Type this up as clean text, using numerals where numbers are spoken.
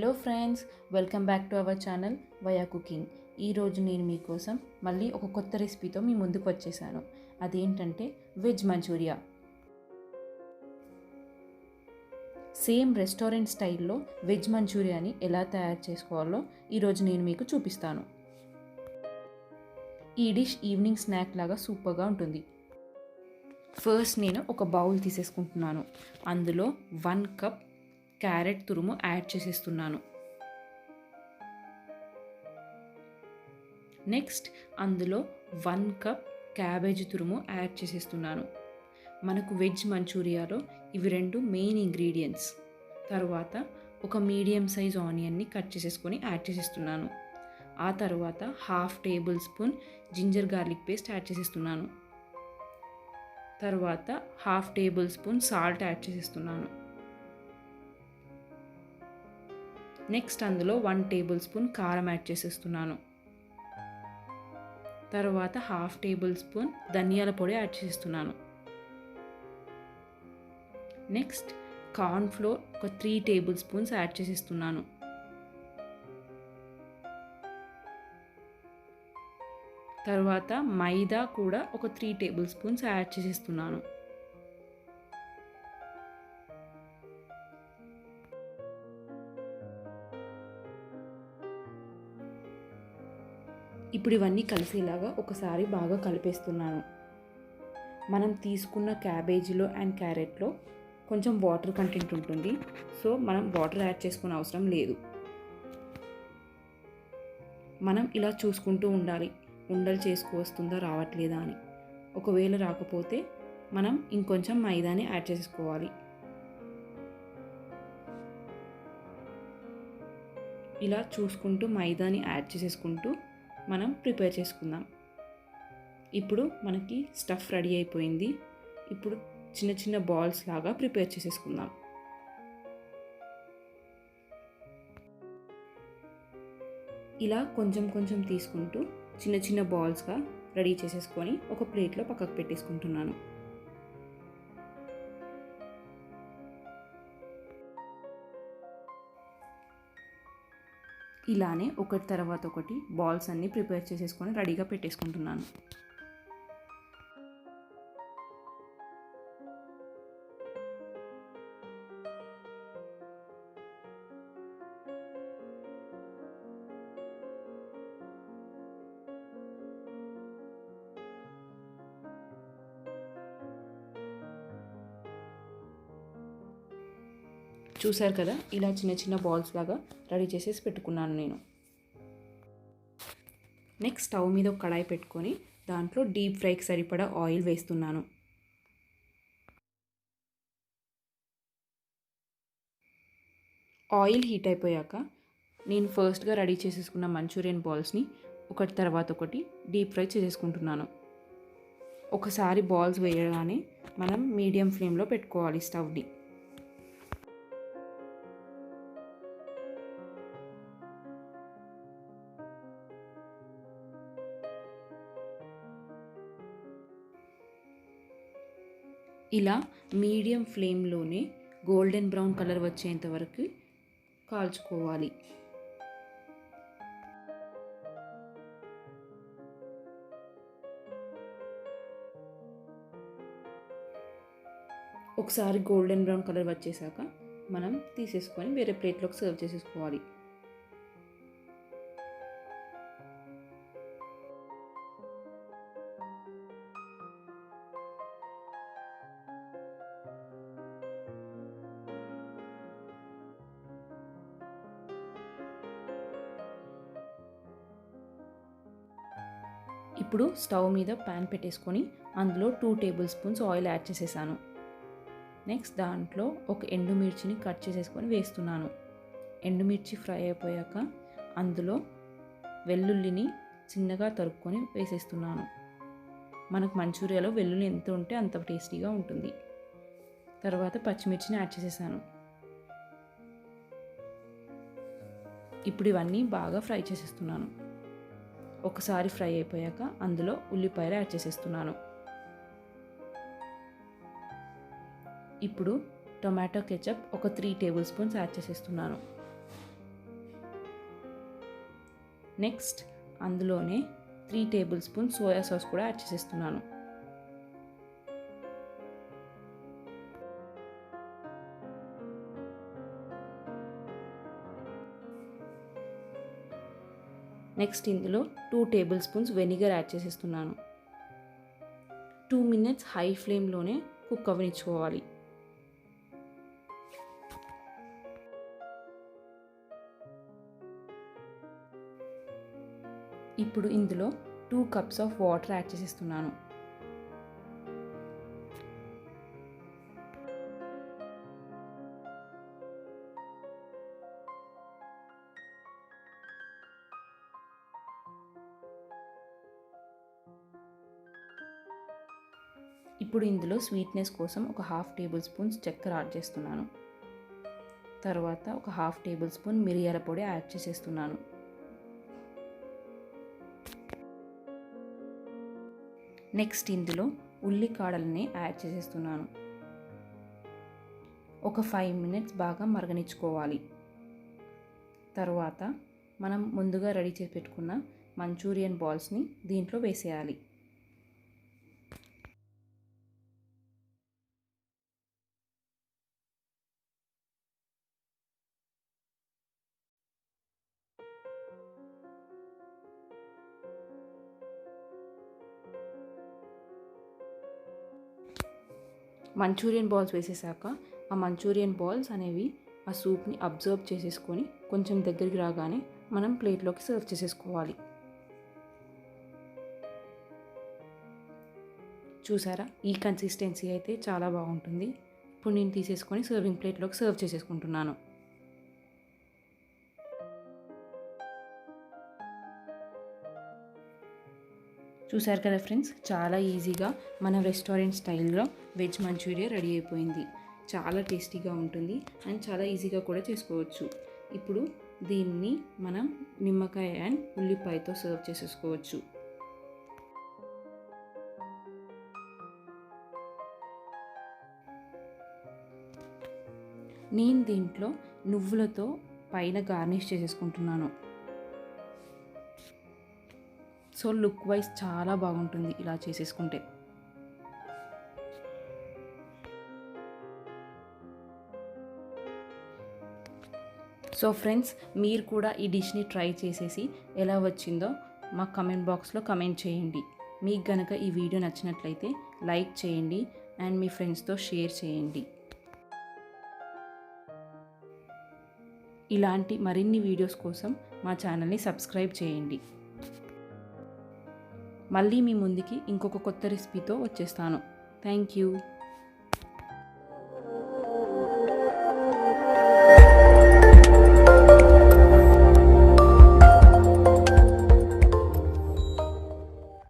Hello friends, welcome back to our channel via cooking. ఈరోజు నేను మీకోసం మళ్ళీ ఒక కొత్త రెసిపీతో మీ ముందుకు వచ్చేసాను. అదేంటంటే వెజ్ మంచూరియా. సేమ్ రెస్టారెంట్ స్టైల్లో వెజ్ మంచూరియాని ఎలా తయారు చేసుకోవాలో ఈరోజు నేను మీకు చూపిస్తాను. ఈ డిష్ ఈవినింగ్ స్నాక్ లాగా సూపర్గా ఉంటుంది. ఫస్ట్ నేను ఒక బౌల్ తీసేసుకుంటున్నాను. అందులో 1 కప్ క్యారెట్ తురుము యాడ్ చేసేస్తున్నాను. నెక్స్ట్ అందులో 1 కప్ క్యాబేజ్ తురుము యాడ్ చేసేస్తున్నాను. మనకు వెజ్ మంచూరియాలో ఇవి 2 మెయిన్ ఇంగ్రీడియంట్స్. తర్వాత ఒక మీడియం సైజ్ ఆనియన్ని కట్ చేసేసుకొని యాడ్ చేసేస్తున్నాను. ఆ తర్వాత 1/2 tablespoon ginger garlic paste add చేసేస్తున్నాను. తర్వాత 1/2 టేబుల్ స్పూన్ సాల్ట్ యాడ్ చేసేస్తున్నాను. నెక్స్ట్ అందులో 1 టేబుల్ స్పూన్ కారం యాడ్ చేసేస్తున్నాను. తర్వాత 1/2 టేబుల్ స్పూన్ ధనియాల పొడి యాడ్ చేస్తున్నాను. నెక్స్ట్ కార్న్ఫ్లోర్ ఒక 3 టేబుల్ స్పూన్స్ యాడ్ చేసేస్తున్నాను. తర్వాత మైదా కూడా ఒక 3 టేబుల్ స్పూన్స్ యాడ్ చేసేస్తున్నాను. ఇప్పుడు ఇవన్నీ కలిసేలాగా ఒకసారి బాగా కలిపేస్తున్నాను. మనం తీసుకున్న క్యాబేజీలో అండ్ క్యారెట్లో కొంచెం వాటర్ కంటెంట్ ఉంటుంది. సో మనం వాటర్ యాడ్ చేసుకునే అవసరం లేదు. మనం ఇలా చూసుకుంటూ ఉండాలి, ఉండలు చేసుకొస్తుందా రావట్లేదా అని. ఒకవేళ రాకపోతే మనం ఇంకొంచెం మైదాని యాడ్ చేసుకోవాలి. ఇలా చూసుకుంటూ మైదాని యాడ్ చేసేసుకుంటూ మనం ప్రిపేర్ చేసుకుందాం. ఇప్పుడు మనకి స్టఫ్ రెడీ అయిపోయింది. ఇప్పుడు చిన్న చిన్న బాల్స్ లాగా ప్రిపేర్ చేసేసుకుందాం. ఇలా కొంచెం కొంచెం తీసుకుంటూ చిన్న చిన్న బాల్స్గా రెడీ చేసేసుకొని ఒక ప్లేట్లో పక్కకు పెట్టేసుకుంటున్నాను. ఇలానే ఒకటి తర్వాత ఒకటి బాల్స్ అన్నీ ప్రిపేర్ చేసేసుకొని రెడీగా పెట్టేసుకుంటున్నాను. చూసారు కదా, ఇలా చిన్న చిన్న బాల్స్ లాగా రెడీ చేసేసి పెట్టుకున్నాను నేను. నెక్స్ట్ స్టవ్ మీద ఒక కడాయి పెట్టుకొని దాంట్లో డీప్ ఫ్రైకి సరిపడా ఆయిల్ వేస్తున్నాను. ఆయిల్ హీట్ అయిపోయాక నేను ఫస్ట్గా రెడీ చేసేసుకున్న మంచూరియన్ బాల్స్ని ఒకటి తర్వాత ఒకటి డీప్ ఫ్రై చేసేసుకుంటున్నాను. ఒకసారి బాల్స్ వేయగానే మనం మీడియం ఫ్లేమ్లో పెట్టుకోవాలి స్టవ్ని. ఇలా మీడియం ఫ్లేమ్లోనే గోల్డెన్ బ్రౌన్ కలర్ వచ్చేంత వరకు కాల్చుకోవాలి. ఒకసారి గోల్డెన్ బ్రౌన్ కలర్ వచ్చేసాక మనం తీసేసుకొని వేరే ప్లేట్లోకి సర్వ్ చేసేసుకోవాలి. ఇప్పుడు స్టవ్ మీద ప్యాన్ పెట్టేసుకొని అందులో 2 టేబుల్ స్పూన్స్ ఆయిల్ యాడ్ చేసేసాను. నెక్స్ట్ దాంట్లో ఒక ఎండుమిర్చిని కట్ చేసేసుకొని వేస్తున్నాను. ఎండుమిర్చి ఫ్రై అయిపోయాక అందులో వెల్లుల్లిని చిన్నగా తరుక్కొని వేసేస్తున్నాను. మనకు మంచూరియాలో వెల్లుల్లి ఎంత ఉంటే అంత టేస్టీగా ఉంటుంది. తర్వాత పచ్చిమిర్చిని యాడ్ చేసేసాను. ఇప్పుడు ఇవన్నీ బాగా ఫ్రై చేసేస్తున్నాను. ఒకసారి ఫ్రై అయిపోయాక అందులో ఉల్లిపాయలు యాడ్ చేసేస్తున్నాను. ఇప్పుడు టొమాటో కెచప్ ఒక 3 టేబుల్ స్పూన్స్ యాడ్ చేసేస్తున్నాను. నెక్స్ట్ అందులోనే 3 టేబుల్ స్పూన్ సోయా సాస్ కూడా యాడ్ చేసేస్తున్నాను. నెక్స్ట్ ఇందులో 2 టేబుల్ స్పూన్స్ వెనిగర్ యాడ్ చేసేస్తున్నాను. 2 మినిట్స్ హై ఫ్లేమ్లోనే కుక్ అవ్వనిచ్చుకోవాలి. ఇప్పుడు ఇందులో 2 కప్స్ ఆఫ్ వాటర్ యాడ్ చేసేస్తున్నాను. ఇప్పుడు ఇందులో స్వీట్నెస్ కోసం ఒక 1/2 టేబుల్ స్పూన్స్ చక్కెర యాడ్ చేస్తున్నాను. తర్వాత ఒక 1/2 టేబుల్ స్పూన్ మిరియాల పొడి యాడ్ చేసేస్తున్నాను. నెక్స్ట్ ఇందులో ఉల్లికాడల్ని యాడ్ చేసేస్తున్నాను. ఒక 5 మినిట్స్ బాగా మరగనిచ్చుకోవాలి. తర్వాత మనం ముందుగా రెడీ చేసి పెట్టుకున్న మంచూరియన్ బాల్స్ని దీంట్లో వేసేయాలి. మంచూరియన్ బాల్స్ వేసేసాక ఆ మంచూరియన్ బాల్స్ అనేవి ఆ సూప్ని అబ్జర్వ్ చేసేసుకొని కొంచెం దగ్గరికి రాగానే మనం ప్లేట్లోకి సర్వ్ చేసేసుకోవాలి. చూసారా, ఈ కన్సిస్టెన్సీ అయితే చాలా బాగుంటుంది. ఇప్పుడు నేను తీసేసుకొని సర్వింగ్ ప్లేట్లోకి సర్వ్ చేసేసుకుంటున్నాను. చూసారు కదా ఫ్రెండ్స్, చాలా ఈజీగా మన రెస్టారెంట్ స్టైల్లో వెజ్ మంచూరియా రెడీ అయిపోయింది. చాలా టేస్టీగా ఉంటుంది అండ్ చాలా ఈజీగా కూడా చేసుకోవచ్చు. ఇప్పుడు దీన్ని మనం నిమ్మకాయ అండ్ ఉల్లిపాయతో సర్వ్ చేసేసుకోవచ్చు. నేను దీంట్లో నువ్వులతో పైన గార్నిష్ చేసేసుకుంటున్నాను. సో లుక్ వైజ్ చాలా బాగుంటుంది ఇలా చేసేసుకుంటే. సో ఫ్రెండ్స్, మీరు కూడా ఈ డిష్ని ట్రై చేసేసి ఎలా వచ్చిందో మా కమెంట్ బాక్స్లో కమెంట్ చేయండి. మీకు గనక ఈ వీడియో నచ్చినట్లయితే లైక్ చేయండి అండ్ మీ ఫ్రెండ్స్తో షేర్ చేయండి. ఇలాంటి మరిన్ని వీడియోస్ కోసం మా ఛానల్ని సబ్స్క్రైబ్ చేయండి. మళ్ళీ మీ ముందుకి ఇంకొక కొత్త రెసిపీతో వచ్చేస్తాను. Thank you.